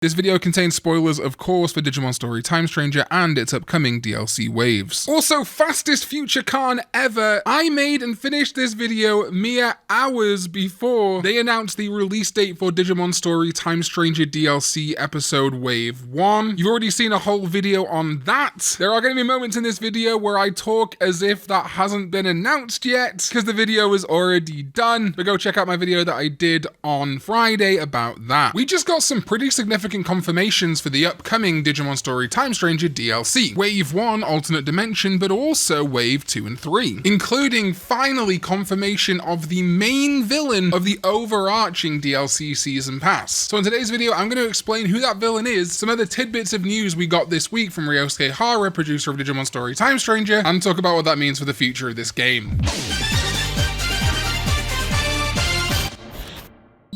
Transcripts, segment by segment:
This video contains spoilers, of course, for Digimon Story Time Stranger and its upcoming DLC waves. Also, fastest future Karn ever. I made and finished this video mere hours before they announced the release date for Digimon Story Time Stranger DLC episode wave 1. You've already seen a whole video on that. There are going to be moments in this video where I talk as if that hasn't been announced yet, because the video is already done. But go check out my video that I did on Friday about that. We just got some pretty significant confirmations for the upcoming Digimon Story Time Stranger DLC. Wave 1, Alternate Dimension, but also Wave 2 and 3, including finally confirmation of the main villain of the overarching DLC Season Pass. So in today's video, I'm going to explain who that villain is, some of the tidbits of news we got this week from Ryosuke Hara, producer of Digimon Story Time Stranger, and talk about what that means for the future of this game.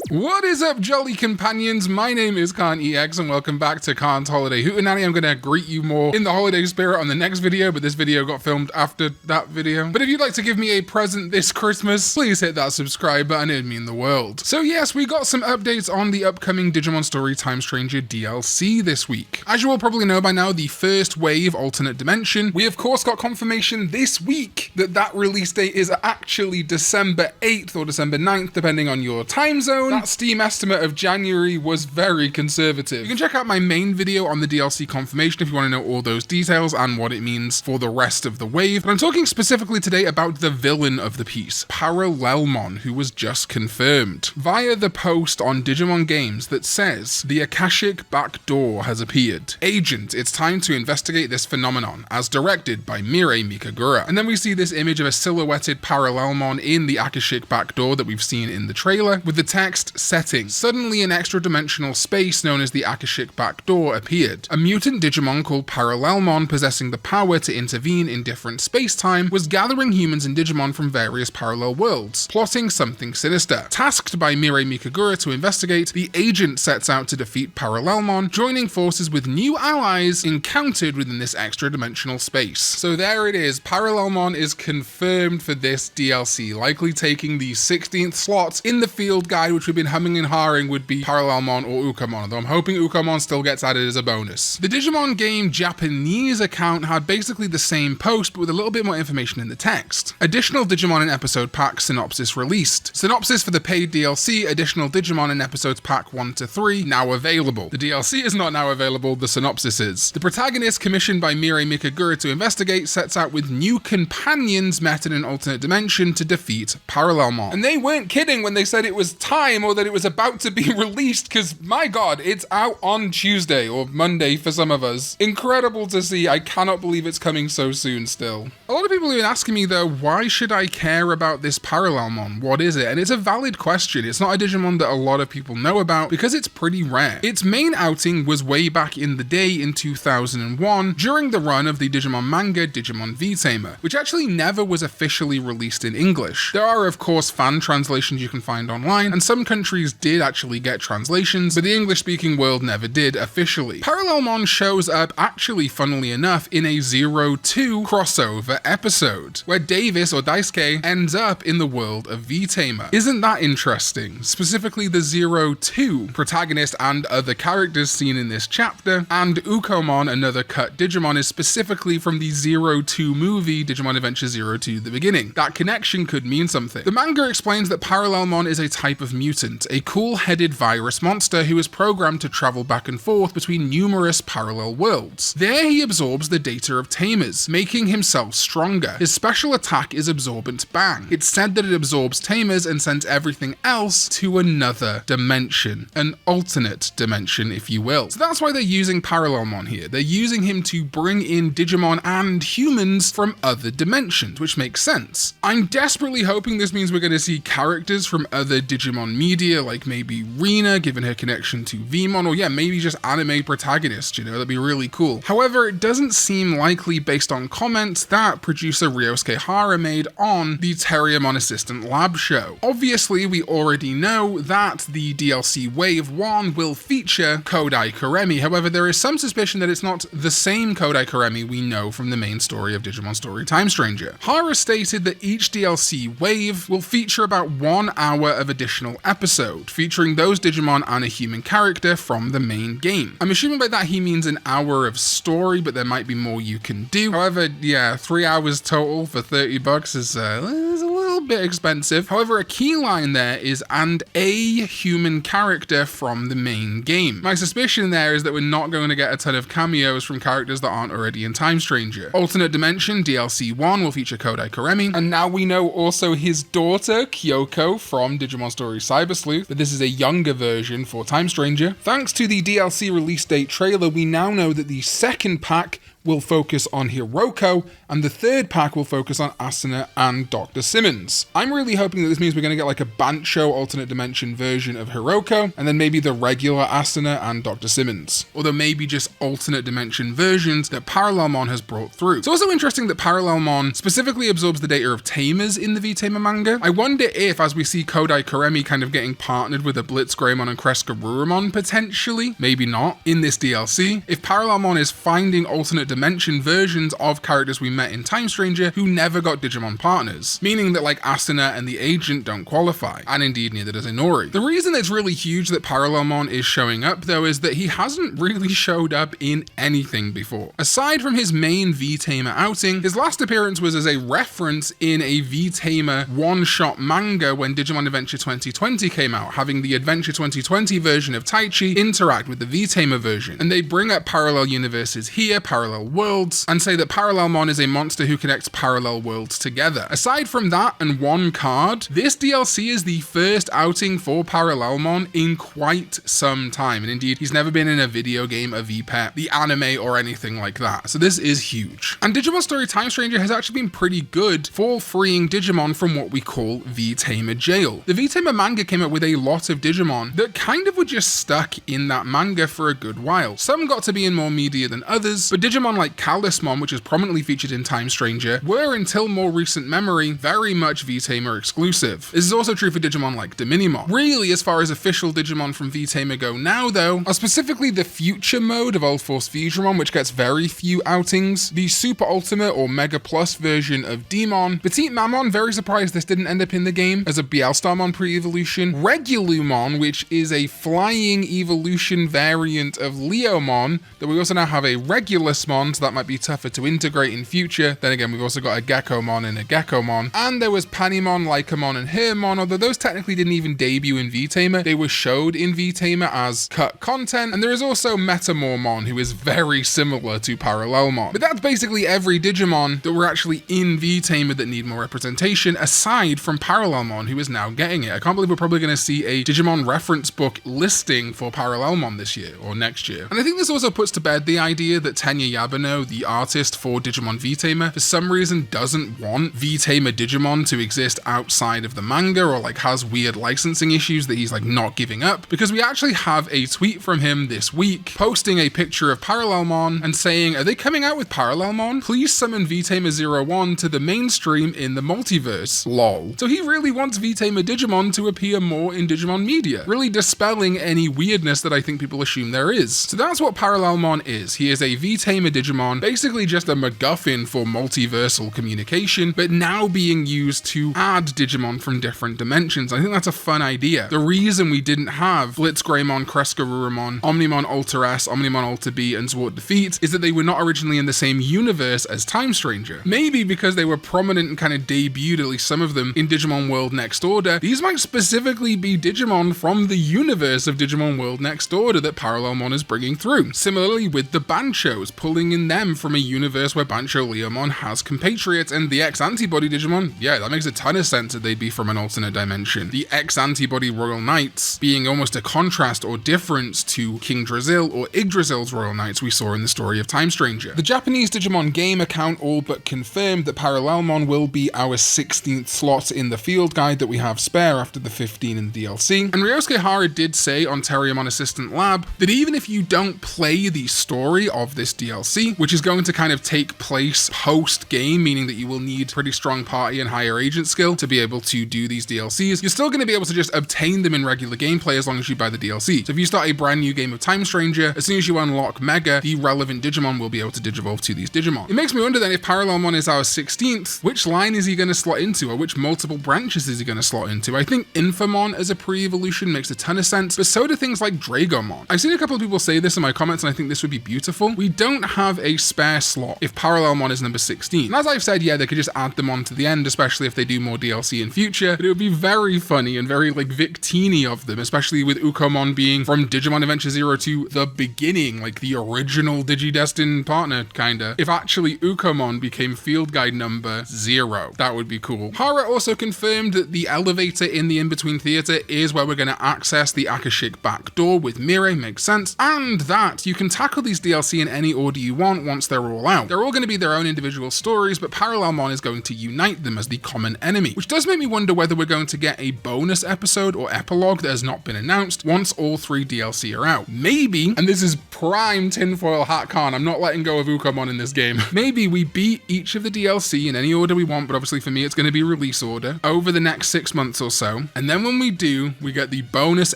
What is up, jolly companions? My name is Karn EX and welcome back to Karn's Holiday Hootenanny. I'm going to greet you more in the holiday spirit on the next video, but this video got filmed after that video. But if you'd like to give me a present this Christmas, please hit that subscribe button, it'd mean the world. So yes, we got some updates on the upcoming Digimon Story Time Stranger DLC this week. As you all probably know by now, the first wave, Alternate Dimension, we of course got confirmation this week that that release date is actually December 8th or December 9th, depending on your time zone. That Steam estimate of January was very conservative. You can check out my main video on the DLC confirmation if you want to know all those details and what it means for the rest of the wave. But I'm talking specifically today about the villain of the piece, Parallelmon, who was just confirmed via the post on Digimon Games that says, "The Akashic Backdoor has appeared. Agent, it's time to investigate this phenomenon, as directed by Mirei Mikagura." And then we see this image of a silhouetted Parallelmon in the Akashic Backdoor that we've seen in the trailer, with the text setting. Suddenly an extra-dimensional space known as the Akashic Backdoor appeared. A mutant Digimon called Parallelmon, possessing the power to intervene in different space-time, was gathering humans and Digimon from various parallel worlds, plotting something sinister. Tasked by Mirei Mikagura to investigate, the agent sets out to defeat Parallelmon, joining forces with new allies encountered within this extra-dimensional space. So there it is, Parallelmon is confirmed for this DLC, likely taking the 16th slot in the field guide, which we've been humming and hawing would be Parallelmon or Ukamon, though I'm hoping Ukamon still gets added as a bonus. The Digimon Game Japanese account had basically the same post, but with a little bit more information in the text. Additional Digimon in Episode Pack synopsis released. Synopsis for the paid DLC, Additional Digimon in Episodes Pack 1 to 3, now available. The DLC is not now available, the synopsis is. The protagonist, commissioned by Mirei Mikagura to investigate, sets out with new companions met in an alternate dimension to defeat Parallelmon. And they weren't kidding when they said it was time or that it was about to be released, because my god, it's out on Tuesday or Monday for some of us. Incredible to see. I cannot believe it's coming so soon still. A lot of people have been asking me though, why should I care about this Parallelmon? What is it? And it's a valid question. It's not a Digimon that a lot of people know about because it's pretty rare. Its main outing was way back in the day in 2001 during the run of the Digimon manga Digimon V-Tamer, which actually never was officially released in English. There are of course fan translations you can find online, and some countries did actually get translations, but the English-speaking world never did officially. Parallelmon shows up, actually funnily enough, in a 0-2 crossover episode, where Davis, or Daisuke, ends up in the world of V-Tamer. Isn't that interesting? Specifically the 0-2 protagonist and other characters seen in this chapter, and Ukomon, another cut Digimon, is specifically from the 0-2 movie Digimon Adventure 0-2 The Beginning. That connection could mean something. The manga explains that Parallelmon is a type of mutant, a cool-headed virus monster who is programmed to travel back and forth between numerous parallel worlds. There he absorbs the data of tamers, making himself stronger. His special attack is Absorbent Bang. It's said that it absorbs tamers and sends everything else to another dimension. An alternate dimension, if you will. So that's why they're using Parallelmon here. They're using him to bring in Digimon and humans from other dimensions, which makes sense. I'm desperately hoping this means we're going to see characters from other Digimon media, like maybe Rina, given her connection to Vmon, or yeah, maybe just anime protagonists, you know, that'd be really cool. However, it doesn't seem likely based on comments that producer Ryosuke Hara made on the Terriermon Assistant Lab show. Obviously, we already know that the DLC Wave 1 will feature Kodai Kuremi, however, there is some suspicion that it's not the same Kodai Kuremi we know from the main story of Digimon Story Time Stranger. Hara stated that each DLC wave will feature about 1 hour of additional episodes episode, featuring those Digimon and a human character from the main game. I'm assuming by that he means an hour of story, but there might be more you can do. However, yeah, 3 hours total for $30 is a little bit expensive. However, a key line there is "and a human character from the main game." My suspicion there is that we're not going to get a ton of cameos from characters that aren't already in Time Stranger. Alternate Dimension DLC 1 will feature Kodai Karemi, and now we know also his daughter, Kyoko, from Digimon Story Cyber Sleuth, but this is a younger version for Time Stranger. Thanks to the DLC release date trailer, we now know that the second pack will focus on Hiroko, and the third pack will focus on Asuna and Dr. Simmons. I'm really hoping that this means we're going to get like a Bancho alternate dimension version of Hiroko, and then maybe the regular Asuna and Dr. Simmons. Although maybe just alternate dimension versions that Parallelmon has brought through. It's also interesting that Parallelmon specifically absorbs the data of Tamers in the V-Tamer manga. I wonder if, as we see Kodai Karemi kind of getting partnered with a Blitzgreymon and Crescarurumon potentially, maybe not, in this DLC, if Parallelmon is finding alternate dimension versions of characters we met in Time Stranger who never got Digimon partners, meaning that like Asuna and the Agent don't qualify, and indeed neither does Inori. The reason it's really huge that Parallelmon is showing up though is that he hasn't really showed up in anything before. Aside from his main V-Tamer outing, his last appearance was as a reference in a V-Tamer one-shot manga when Digimon Adventure 2020 came out, having the Adventure 2020 version of Taichi interact with the V-Tamer version, and they bring up parallel universes here, parallel worlds, and say that Parallelmon is a monster who connects parallel worlds together. Aside from that and one card, this DLC is the first outing for Parallelmon in quite some time, and indeed he's never been in a video game, a VPET, the anime, or anything like that, so this is huge. And Digimon Story Time Stranger has actually been pretty good for freeing Digimon from what we call V-Tamer Jail. The V-Tamer manga came up with a lot of Digimon that kind of were just stuck in that manga for a good while. Some got to be in more media than others, but Digimon like Kalismon, which is prominently featured in Time Stranger, were until more recent memory very much V-Tamer exclusive. This is also true for Digimon like Dominimon. Really, as far as official Digimon from V-Tamer go now though, are specifically the future mode of Old Force Futuramon, which gets very few outings, the Super Ultimate or Mega Plus version of Demon, Petite Mammon, very surprised this didn't end up in the game, as a Bielstarmon pre-evolution, Regulumon, which is a flying evolution variant of Leomon, that we also now have a Regulusmon, so that might be tougher to integrate in future. Then again, we've also got a Gekomon and a Gekomon. And there was Panimon, Lycamon, and Hermon, although those technically didn't even debut in V-Tamer. They were showed in V-Tamer as cut content. And there is also Metamormon, who is very similar to Parallelmon. But that's basically every Digimon that were actually in V-Tamer that need more representation, aside from Parallelmon, who is now getting it. I can't believe we're probably going to see a Digimon reference book listing for Parallelmon this year, or next year. And I think this also puts to bed the idea that Tenya Yabano, the artist for Digimon V-Tamer, for some reason doesn't want V-Tamer Digimon to exist outside of the manga, or like has weird licensing issues that he's like not giving up, because we actually have a tweet from him this week posting a picture of Parallelmon and saying, "Are they coming out with Parallelmon? Please summon V-Tamer 01 to the mainstream in the multiverse, lol." So he really wants V-Tamer Digimon to appear more in Digimon media, really dispelling any weirdness that I think people assume there is. So that's what Parallelmon is. He is a V-Tamer Digimon, basically just a MacGuffin for multiversal communication, but now being used to add Digimon from different dimensions. I think that's a fun idea. The reason we didn't have Blitzgreymon, Crescarurumon, Omnimon Ultra S, Omnimon Ultra B, and Zwart Defeat is that they were not originally in the same universe as Time Stranger. Maybe because they were prominent and kind of debuted, at least some of them, in Digimon World Next Order, these might specifically be Digimon from the universe of Digimon World Next Order that Parallelmon is bringing through. Similarly with the Banchos, pulling in them from a universe where Bancho Leomon has compatriots, and the X-Antibody Digimon, yeah, that makes a ton of sense that they'd be from an alternate dimension. The X-Antibody Royal Knights being almost a contrast or difference to King Drazil or Yggdrasil's Royal Knights we saw in the story of Time Stranger. The Japanese Digimon game account all but confirmed that Parallelmon will be our 16th slot in the field guide that we have spare after the 15 in the DLC. And Ryosuke Hara did say on Terriermon Assistant Lab that even if you don't play the story of this DLC, DLC, which is going to kind of take place post-game, meaning that you will need pretty strong party and higher agent skill to be able to do these DLCs. You're still going to be able to just obtain them in regular gameplay as long as you buy the DLC. So if you start a brand new game of Time Stranger, as soon as you unlock Mega, the relevant Digimon will be able to digivolve to these Digimon. It makes me wonder then, if Parallelmon is our 16th, which line is he going to slot into, or which multiple branches is he going to slot into? I think Infomon as a pre-evolution makes a ton of sense, but so do things like Dragomon. I've seen a couple of people say this in my comments, and I think this would be beautiful. We don't have a spare slot if Parallelmon is number 16. And as I've said, yeah, they could just add them on to the end, especially if they do more DLC in future, but it would be very funny and very like Victini of them, especially with Ukomon being from Digimon Adventure Zero to the beginning, like the original Digidestin partner, kinda. If actually Ukomon became field guide number 0, that would be cool. Hara also confirmed that the elevator in the in-between theater is where we're going to access the Akashic back door with Mirai, makes sense, and that you can tackle these DLC in any order you want once they're all out. They're all going to be their own individual stories, but Parallelmon is going to unite them as the common enemy, which does make me wonder whether we're going to get a bonus episode or epilogue that has not been announced once all 3 DLC are out. Maybe, and this is prime tinfoil hat Karn, I'm not letting go of Ukomon in this game, maybe we beat each of the DLC in any order we want, but obviously for me it's going to be release order, over the next 6 months or so, and then when we do, we get the bonus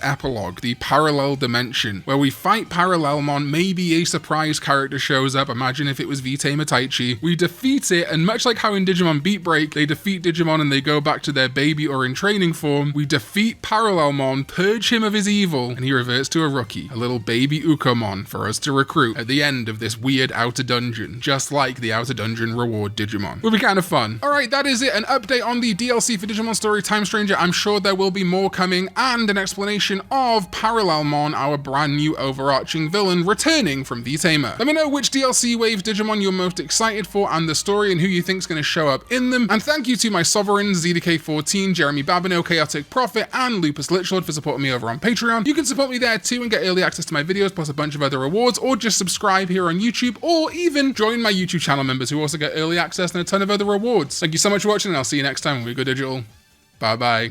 epilogue, the Parallel Dimension, where we fight Parallelmon, maybe a surprise character shows up, imagine if it was V-Tamer Taichi, we defeat it, and much like how in Digimon Beat Break, they defeat Digimon and they go back to their baby or in training form, we defeat Parallelmon, purge him of his evil, and he reverts to a rookie, a little baby Ukomon for us to recruit at the end of this weird outer dungeon, just like the outer dungeon reward Digimon. Would be kind of fun. Alright, that is it, an update on the DLC for Digimon Story Time Stranger. I'm sure there will be more coming, and an explanation of Parallelmon, our brand new overarching villain, returning from V-Tamer. Let me know which DLC wave Digimon you're most excited for and the story and who you think's going to show up in them. And thank you to my sovereigns, ZDK14, Jeremy Babineau, Chaotic Prophet, and Lupus Lichlord for supporting me over on Patreon. You can support me there too and get early access to my videos plus a bunch of other rewards, or just subscribe here on YouTube, or even join my YouTube channel members who also get early access and a ton of other rewards. Thank you so much for watching, and I'll see you next time when we go digital. Bye bye.